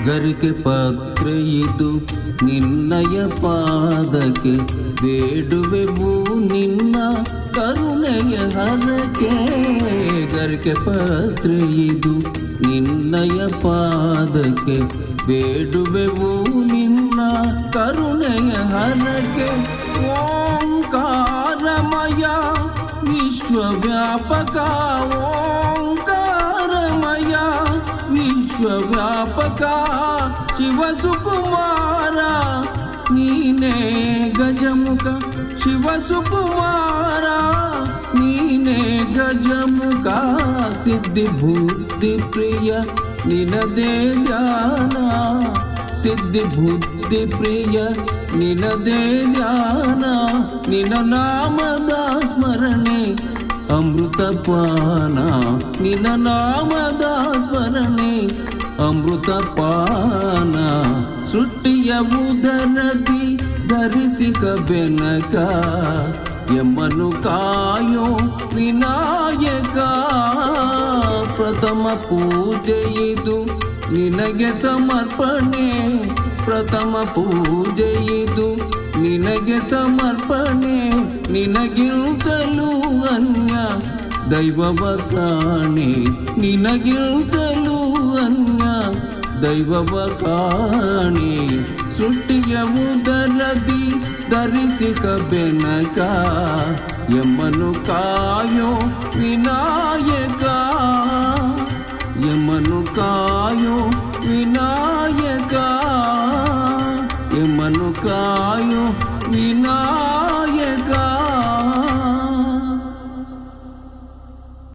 ಗರಿಕೆ ಪಾತ್ರೆ ಇದು ನಿನ್ನಯ ಪಾದಕ್ಕೆ ಬೇಡುವೆವು ನಿನ್ನ ಕರುಣೆಯ ಹರಕೆ. ಗರಿಕೆ ಪಾತ್ರೆ ಇದು ನಿನ್ನಯ ಪಾದಕ್ಕೆ ಬೇಡುವೆವು ನಿನ್ನ ಕರುಣೆಯ ಹರಕೆ. ಓಂಕಾರಮಯ ವಿಶ್ವವ್ಯಾಪಕ, ಓಂಕಾರಮಯ ವಿಶ್ವವ್ಯಾಪಕ ಶಿವಸುಕುಮಾರ ನೀನೇ ಗಜಮುಖ. ಶಿವಸುಕುಮಾರ ನೀನೇ ಗಜಮುಖ. ಸಿದ್ಧಿ ಬುದ್ಧಿ ಪ್ರಿಯ ನಿನದೇ ಧ್ಯಾನ, ಸಿದ್ಧಿ ಬುದ್ಧಿ ಪ್ರಿಯ ನಿನದೇ ಧ್ಯಾನ. ನಿನ ನಾಮದ ಸ್ಮರಣೆ ಅಮೃತಪಾನ, ನಿನ ನಾಮದ ಸ್ಮರಣೆ ಅಮೃತಪಾನ. ಸೃಷ್ಟಿಯ ಉದರದಿ ಧರಿಸಿಕ ಬೆನಕ, ಯಮನು ಕಾಯೋ ವಿನಾಯಕ. ಪ್ರಥಮ ಪೂಜೆ ಇದು ನಿನಗೆ ಸಮರ್ಪಣೆ, ಪ್ರಥಮ ಪೂಜೆ ಇದು ನಿನಗೆ ಸಮರ್ಪಣೆ. ನಿನಗಿಂತಲೂ ಅನ್ಯ ದೈವವ ಕಾಣೆ, ನಿನಗಿಂತಲೂ ಅನ್ಯ ದೈವವ ಕಾಣೆ. ಸೃಷ್ಟಿಯ ಉದರದಿ ಧರಿಸಿಕ ಬೆನಕ, ಯಮನು ಕಾಯೋ ವಿನಾಯಕ, ಯಮನು